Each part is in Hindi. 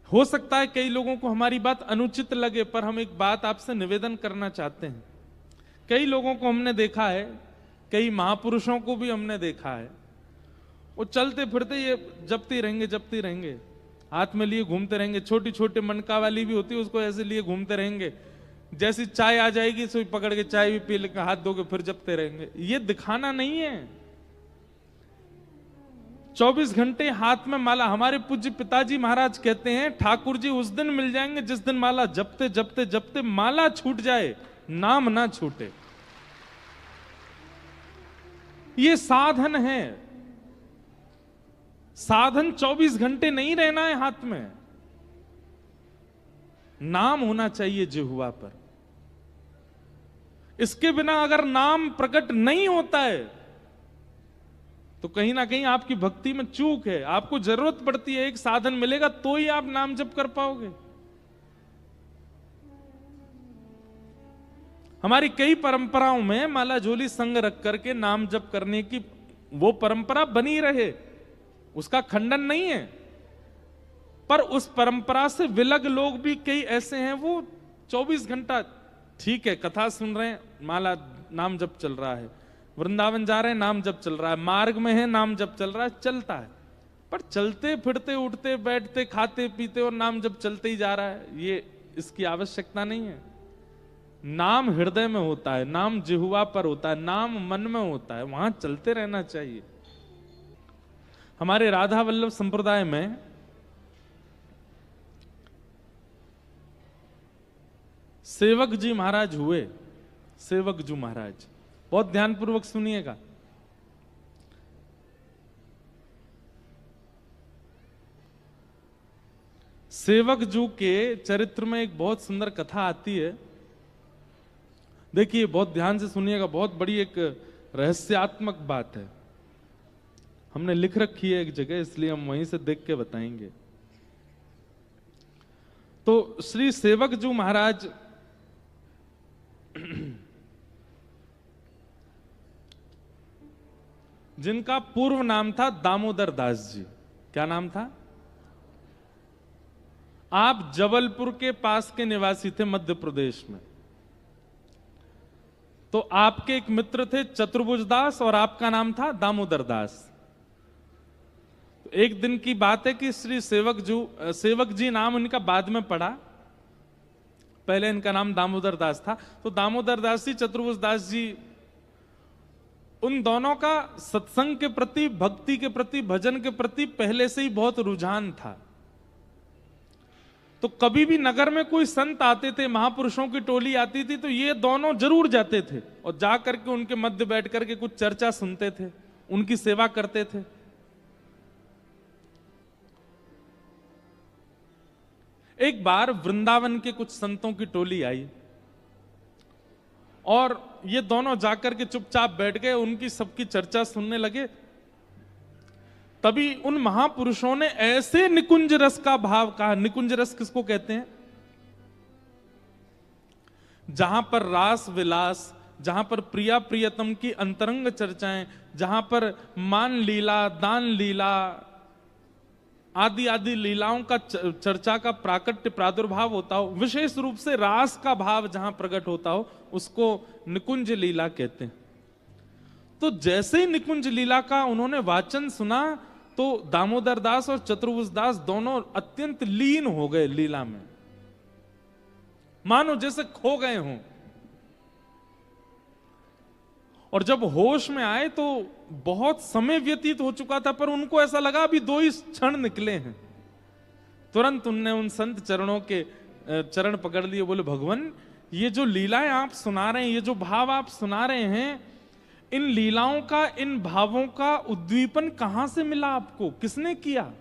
हो सकता है कई लोगों को हमारी बात अनुचित लगे, पर हम एक बात आपसे निवेदन करना चाहते हैं। कई लोगों को हमने देखा है, कई महापुरुषों को भी हमने देखा है, वो चलते फिरते ये जपते रहेंगे, हाथ में लिए घूमते रहेंगे। छोटी छोटी मनका वाली भी होती है, उसको ऐसे लिए घूमते रहेंगे। जैसी चाय आ जाएगी सो पकड़ के चाय भी पी लेकर हाथ धो के फिर जपते रहेंगे। ये दिखाना नहीं है। 24 घंटे हाथ में माला। हमारे पूज्य पिताजी महाराज कहते हैं, ठाकुर जी उस दिन मिल जाएंगे जिस दिन माला जपते जपते जपते माला छूट जाए, नाम ना छूटे। ये साधन है। साधन 24 घंटे नहीं रहना है हाथ में, नाम होना चाहिए जिह्वा पर। इसके बिना अगर नाम प्रकट नहीं होता है तो कहीं ना कहीं आपकी भक्ति में चूक है। आपको जरूरत पड़ती है, एक साधन मिलेगा तो ही आप नाम जप कर पाओगे। हमारी कई परंपराओं में माला झोली संग रख करके नाम जप करने की वो परंपरा बनी रहे, उसका खंडन नहीं है। पर उस परंपरा से विलग लोग भी कई ऐसे हैं, वो 24 घंटा ठीक है, कथा सुन रहे हैं, माला नाम जप चल रहा है, वृंदावन जा रहे हैं, नाम जप चल रहा है, मार्ग में है, नाम जप चल रहा है, चलता है। पर चलते फिरते उठते बैठते खाते पीते और नाम जप चलते ही जा रहा है, ये इसकी आवश्यकता नहीं है। नाम हृदय में होता है, नाम जिह्वा पर होता है, नाम मन में होता है, वहां चलते रहना चाहिए। हमारे राधा वल्लभ संप्रदाय में सेवक जी महाराज हुए। सेवक जी महाराज, बहुत ध्यानपूर्वक सुनिएगा। सेवक जू के चरित्र में एक बहुत सुंदर कथा आती है। देखिए, बहुत ध्यान से सुनिएगा, बहुत बड़ी एक रहस्यात्मक बात है। हमने लिख रखी है एक जगह, इसलिए हम वहीं से देख के बताएंगे। तो श्री सेवक जू महाराज जिनका पूर्व नाम था दामोदर दास जी। क्या नाम था? आप जबलपुर के पास के निवासी थे, मध्य प्रदेश में। तो आपके एक मित्र थे चतुर्भुज दास और आपका नाम था दामोदर दास। तो एक दिन की बात है कि श्री सेवक जी नाम उनका बाद में पड़ा, पहले इनका नाम दामोदर दास था। तो दामोदर दास जी, चतुर्भुज दास जी, उन दोनों का सत्संग के प्रति, भक्ति के प्रति, भजन के प्रति पहले से ही बहुत रुझान था। तो कभी भी नगर में कोई संत आते थे, महापुरुषों की टोली आती थी, तो ये दोनों जरूर जाते थे और जाकर के उनके मध्य बैठ करके कुछ चर्चा सुनते थे, उनकी सेवा करते थे। एक बार वृंदावन के कुछ संतों की टोली आई और ये दोनों जाकर के चुपचाप बैठ गए, उनकी सबकी चर्चा सुनने लगे। तभी उन महापुरुषों ने ऐसे निकुंज रस का भाव कहा। निकुंज रस किसको कहते हैं? जहां पर रास विलास, जहां पर प्रिया प्रियतम की अंतरंग चर्चाएं, जहां पर मान लीला, दान लीला आदि आदि लीलाओं का चर्चा का प्राकट्य प्रादुर्भाव होता हो, विशेष रूप से रास का भाव जहां प्रकट होता हो, उसको निकुंज लीला कहते हैं। तो जैसे ही निकुंज लीला का उन्होंने वाचन सुना तो दामोदर दास और चतुर्भुज दास दोनों अत्यंत लीन हो गए लीला में, मानो जैसे खो गए हों। और जब होश में आए तो बहुत समय व्यतीत हो चुका था, पर उनको ऐसा लगा अभी 2 ही क्षण निकले हैं। तुरंत उनने उन संत चरणों के चरण पकड़ लिए, बोले भगवान, ये जो लीलाएं आप सुना रहे हैं, ये जो भाव आप सुना रहे हैं, इन लीलाओं का, इन भावों का उद्दीपन कहां से मिला आपको? किसने किया?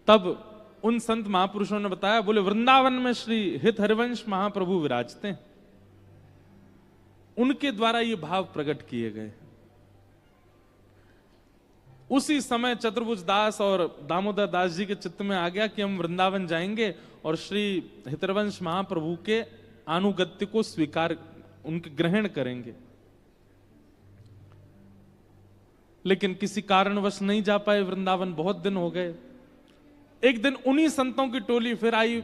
तब उन संत महापुरुषों ने बताया, बोले वृंदावन में श्री हित हरिवंश महाप्रभु विराजते हैं, उनके द्वारा ये भाव प्रकट किए गए। उसी समय चतुर्भुज दास और दामोदर दास जी के चित्त में आ गया कि हम वृंदावन जाएंगे और श्री हितरवंश महाप्रभु के अनुगत्य को स्वीकार, उनके ग्रहण करेंगे। लेकिन किसी कारणवश नहीं जा पाए वृंदावन, बहुत दिन हो गए। एक दिन उन्हीं संतों की टोली फिर आई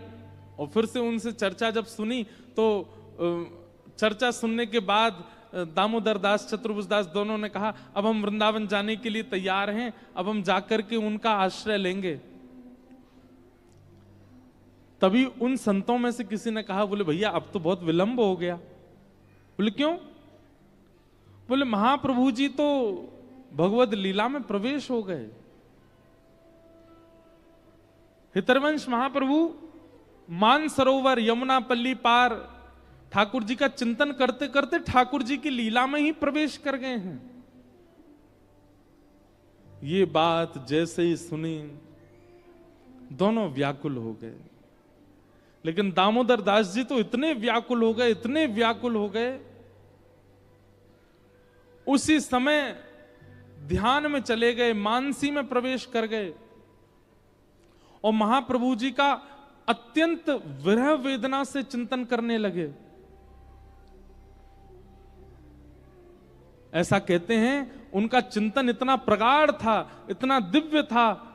और फिर से उनसे चर्चा जब सुनी तो चर्चा सुनने के बाद दामोदर दास, चतुर्भुज दास दोनों ने कहा अब हम वृंदावन जाने के लिए तैयार हैं, अब हम जाकर के उनका आश्रय लेंगे। तभी उन संतों में से किसी ने कहा, बोले भैया अब तो बहुत विलंब हो गया। बोले क्यों? बोले महाप्रभु जी तो भगवद लीला में प्रवेश हो गए। हितरवंश महाप्रभु मानसरोवर यमुना पल्ली पार ठाकुर जी का चिंतन करते करते ठाकुर जी की लीला में ही प्रवेश कर गए हैं। ये बात जैसे ही सुनी दोनों व्याकुल हो गए। लेकिन दामोदर दास जी तो इतने व्याकुल हो गए, इतने व्याकुल हो गए, उसी समय ध्यान में चले गए, मानसी में प्रवेश कर गए और महाप्रभु जी का अत्यंत विरह वेदना से चिंतन करने लगे। ऐसा कहते हैं उनका चिंतन इतना प्रगाढ़ था, इतना दिव्य था,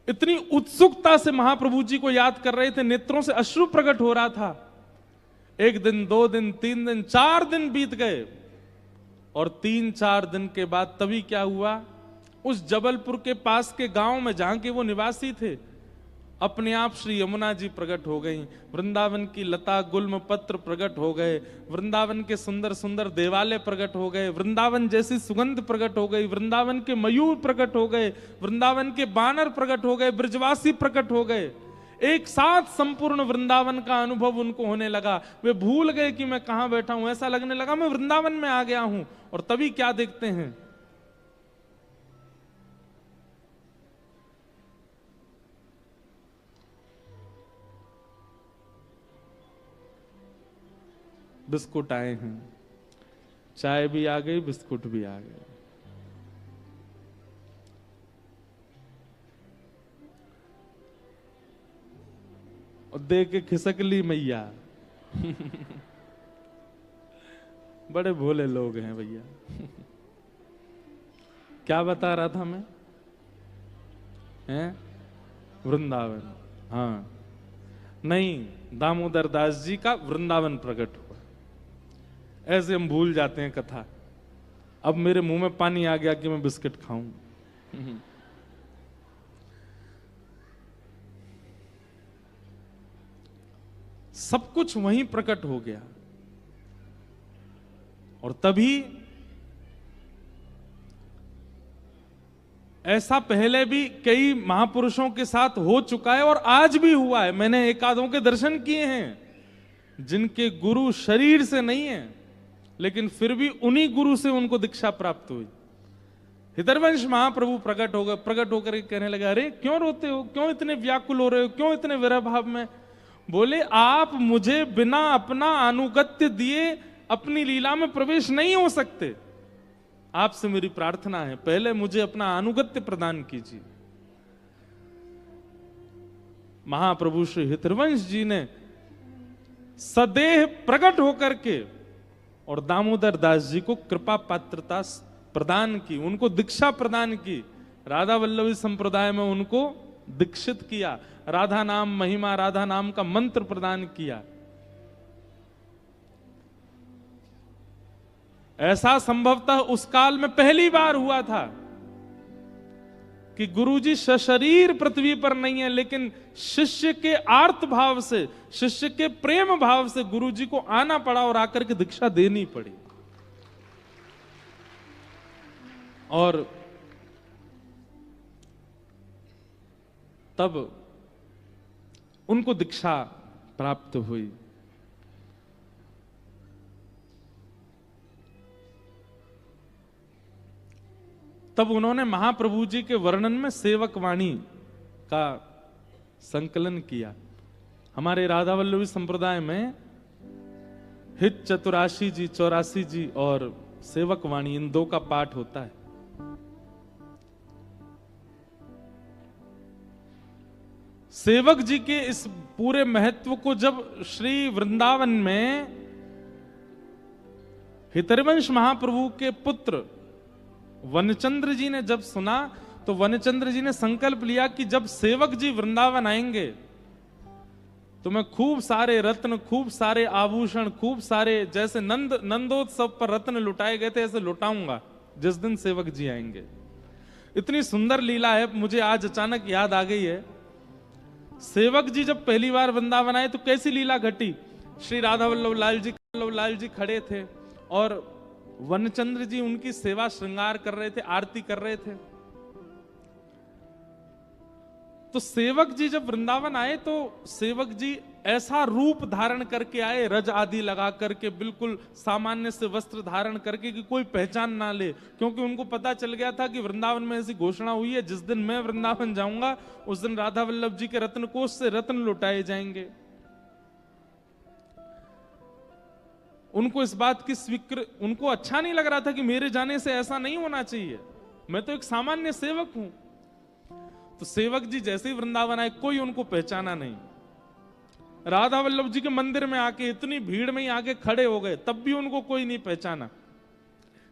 इतनी उत्सुकता से महाप्रभु जी को याद कर रहे थे, नेत्रों से अश्रु प्रकट हो रहा था। एक दिन, 2 दिन, 3 दिन, 4 दिन बीत गए और 3-4 दिन के बाद तभी क्या हुआ, उस जबलपुर के पास के गांव में जहां के वो निवासी थे, अपने आप श्री यमुना जी प्रकट हो गई। वृंदावन की लता गुल्म पत्र प्रकट हो गए, वृंदावन के सुंदर सुंदर देवालय प्रकट हो गए, वृंदावन जैसी सुगंध प्रकट हो गई, वृंदावन के मयूर प्रकट हो गए, वृंदावन के बानर प्रकट हो गए, ब्रजवासी प्रकट हो गए। एक साथ संपूर्ण वृंदावन का अनुभव उनको होने लगा। वे भूल गए कि मैं कहां बैठा हूं, ऐसा लगने लगा मैं वृंदावन में आ गया हूं। और तभी क्या देखते हैं, बिस्कुट आए हैं, चाय भी आ गई, बिस्कुट भी आ गए। और दे के खिसक ली मैया। बड़े भोले लोग हैं भैया। क्या बता रहा था मैं? हैं? वृंदावन। हाँ, नहीं, दामोदर दास जी का वृंदावन प्रकट हुआ। ऐसे हम भूल जाते हैं कथा। अब मेरे मुंह में पानी आ गया कि मैं बिस्किट खाऊं। सब कुछ वहीं प्रकट हो गया। और तभी ऐसा पहले भी कई महापुरुषों के साथ हो चुका है और आज भी हुआ है। मैंने एक आधों के दर्शन किए हैं जिनके गुरु शरीर से नहीं है, लेकिन फिर भी उन्हीं गुरु से उनको दीक्षा प्राप्त हुई। हितरवंश महाप्रभु प्रकट हो गए, प्रकट होकर कहने लगे, अरे क्यों रोते हो, क्यों इतने व्याकुल हो रहे हो, क्यों इतने विरह भाव में? बोले आप मुझे बिना अपना अनुगत्य दिए अपनी लीला में प्रवेश नहीं हो सकते। आपसे मेरी प्रार्थना है, पहले मुझे अपना अनुगत्य प्रदान कीजिए। महाप्रभु श्री हितरवंश जी ने सदेह प्रकट होकर के और दामोदर दास जी को कृपा पात्रता प्रदान की, उनको दीक्षा प्रदान की। राधा वल्लभी संप्रदाय में उनको दीक्षित किया, राधा नाम महिमा, राधा नाम का मंत्र प्रदान किया। ऐसा संभवतः उस काल में पहली बार हुआ था कि गुरुजी सशरीर पृथ्वी पर नहीं है, लेकिन शिष्य के आर्त भाव से, शिष्य के प्रेम भाव से गुरुजी को आना पड़ा और आकर के दीक्षा देनी पड़ी। और तब उनको दीक्षा प्राप्त हुई। तब उन्होंने महाप्रभु जी के वर्णन में सेवक वाणी का संकलन किया। हमारे राधा वल्लभी संप्रदाय में हित चतुराशी जी, 84 जी और सेवक वाणी, इन दो का पाठ होता है। सेवक जी के इस पूरे महत्व को जब श्री वृंदावन में हितरवंश महाप्रभु के पुत्र वनचंद्र जी ने जब सुना तो वनचंद्र जी ने संकल्प लिया कि जब सेवक जी वृंदावन आएंगे तो मैं खूब सारे रत्न, खूब सारे आभूषण, खूब सारे, जैसे नंदोत्सव पर रत्न लुटाए गए थे ऐसे लुटाऊंगा जिस दिन सेवक जी आएंगे। इतनी सुंदर लीला है, मुझे आज अचानक याद आ गई है। सेवक जी जब पहली बार वृंदावन आए तो कैसी लीला घटी। श्री राधा वल्लभ लाल जी खड़े थे और वनचंद्र जी उनकी सेवा श्रृंगार कर रहे थे, आरती कर रहे थे। तो सेवक जी जब वृंदावन आए तो सेवक जी ऐसा रूप धारण करके आए, रज आदि लगा करके, बिल्कुल सामान्य से वस्त्र धारण करके कि कोई पहचान ना ले, क्योंकि उनको पता चल गया था कि वृंदावन में ऐसी घोषणा हुई है जिस दिन मैं वृंदावन जाऊंगा उस दिन राधा वल्लभ जी के रत्न कोष से रत्न लुटाए जाएंगे। उनको इस बात की उनको अच्छा नहीं लग रहा था कि मेरे जाने से ऐसा नहीं होना चाहिए, मैं तो एक सामान्य सेवक हूं। तो सेवक जी जैसे ही वृंदावन आए कोई उनको पहचाना नहीं। राधा वल्लभ जी के मंदिर में आके इतनी भीड़ में ही आके खड़े हो गए, तब भी उनको कोई नहीं पहचाना।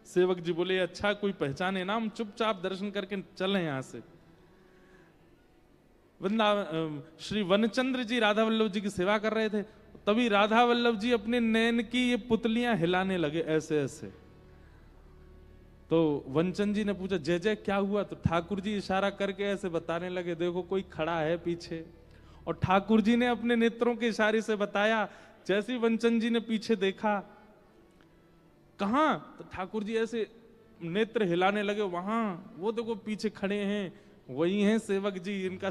सेवक जी बोले अच्छा कोई पहचाने ना, हम चुपचाप दर्शन करके चले यहां से। वृंदावन श्री वनचंद्र जी राधा वल्लभ जी की सेवा कर रहे थे, तभी राधा वल्लभ जी अपने नैन की ये पुतलियां हिलाने लगे ऐसे ऐसे। तो वनचंद जी ने पूछा जय जय क्या हुआ? तो ठाकुर जी इशारा करके ऐसे बताने लगे देखो कोई खड़ा है पीछे। और ठाकुर जी ने अपने नेत्रों के इशारे से बताया। जैसे ही वनचंद जी ने पीछे देखा, कहां? तो ठाकुर जी ऐसे नेत्र हिलाने लगे, वहां वो देखो पीछे खड़े हैं, वही हैं सेवक जी इनका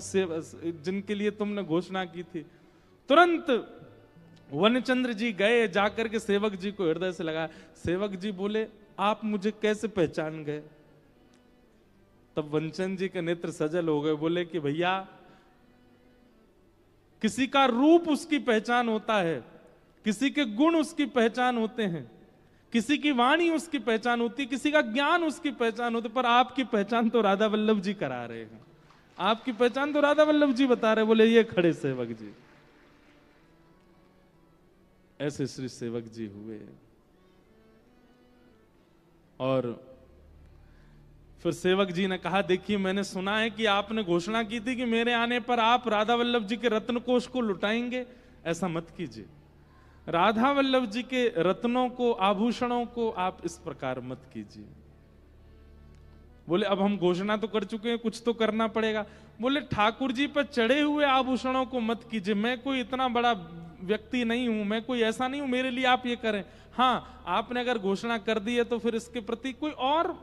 जिनके लिए तुमने घोषणा की थी। तुरंत वनचंद्र जी गए, जाकर के सेवक जी को हृदय से लगा। सेवक जी बोले आप मुझे कैसे पहचान गए? तब वनचंद जी के नेत्र सजल हो गए, बोले कि भैया किसी का रूप उसकी पहचान होता है, किसी के गुण उसकी पहचान होते हैं, किसी की वाणी उसकी पहचान होती है, किसी का ज्ञान उसकी पहचान होती है, पर आपकी पहचान तो राधा वल्लभ जी करा रहे हैं, आपकी पहचान तो राधा वल्लभ जी बता रहे। बोले ये खड़े सेवक जी। ऐसे श्री सेवक जी हुए। और फिर सेवक जी ने कहा देखिए मैंने सुना है कि आपने घोषणा की थी कि मेरे आने पर आप राधा वल्लभ जी के रत्न कोष को लुटाएंगे। ऐसा मत कीजिए, राधा वल्लभ जी के रत्नों को, आभूषणों को आप इस प्रकार मत कीजिए। बोले अब हम घोषणा तो कर चुके हैं, कुछ तो करना पड़ेगा। बोले ठाकुर जी पर चढ़े हुए आभूषणों को मत कीजिए, मैं कोई इतना बड़ा व्यक्ति नहीं हूं, मैं कोई ऐसा नहीं हूं मेरे लिए आप ये करें। हाँ आपने अगर घोषणा कर दी है तो फिर इसके प्रति कोई और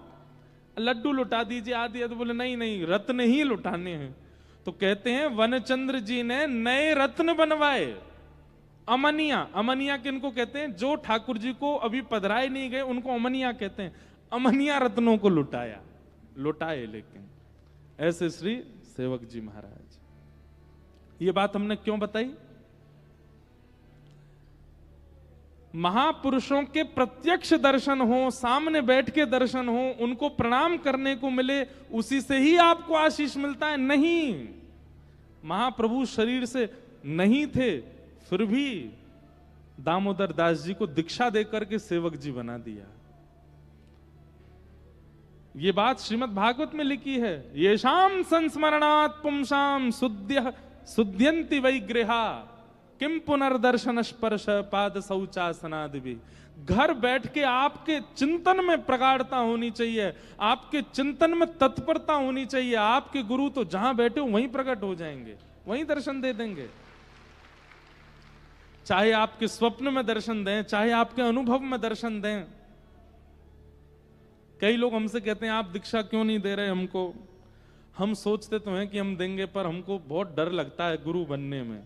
लड्डू लुटा दीजिए आदि। तो बोले नहीं नहीं रत्न ही लुटाने हैं। तो कहते हैं वनचंद्र जी ने नए रत्न बनवाए, अमनिया। अमनिया किनको कहते हैं? जो ठाकुर जी को अभी पधराए नहीं गए उनको अमनिया कहते हैं। अमनिया रत्नों को लुटाए। लेकिन ऐसे श्री सेवक जी महाराज। ये बात हमने क्यों बताई? महापुरुषों के प्रत्यक्ष दर्शन हो, सामने बैठ के दर्शन हो, उनको प्रणाम करने को मिले, उसी से ही आपको आशीष मिलता है। नहीं, महाप्रभु शरीर से नहीं थे, फिर भी दामोदर दास जी को दीक्षा देकर के सेवक जी बना दिया। ये बात श्रीमद् भागवत में लिखी है। येषाम संस्मरणात् पुंसाम सुध्यन्ति वै गृहा किम पुनर्दर्शन स्पर्श पाद शौचासनादि भी। घर बैठ के आपके चिंतन में प्रगाढ़ता होनी चाहिए, आपके चिंतन में तत्परता होनी चाहिए। आपके गुरु तो जहां बैठे हो वहीं प्रकट हो जाएंगे, वहीं दर्शन दे देंगे। चाहे आपके स्वप्न में दर्शन दें, चाहे आपके अनुभव में दर्शन दें। कई लोग हमसे कहते हैं आप दीक्षा क्यों नहीं दे रहे हमको? हम सोचते तो हैं कि हम देंगे, पर हमको बहुत डर लगता है गुरु बनने में।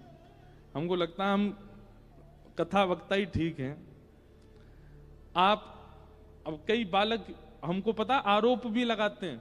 हमको लगता है हम कथा वक्ता ही ठीक हैं। अब कई बालक हमको पता आरोप भी लगाते हैं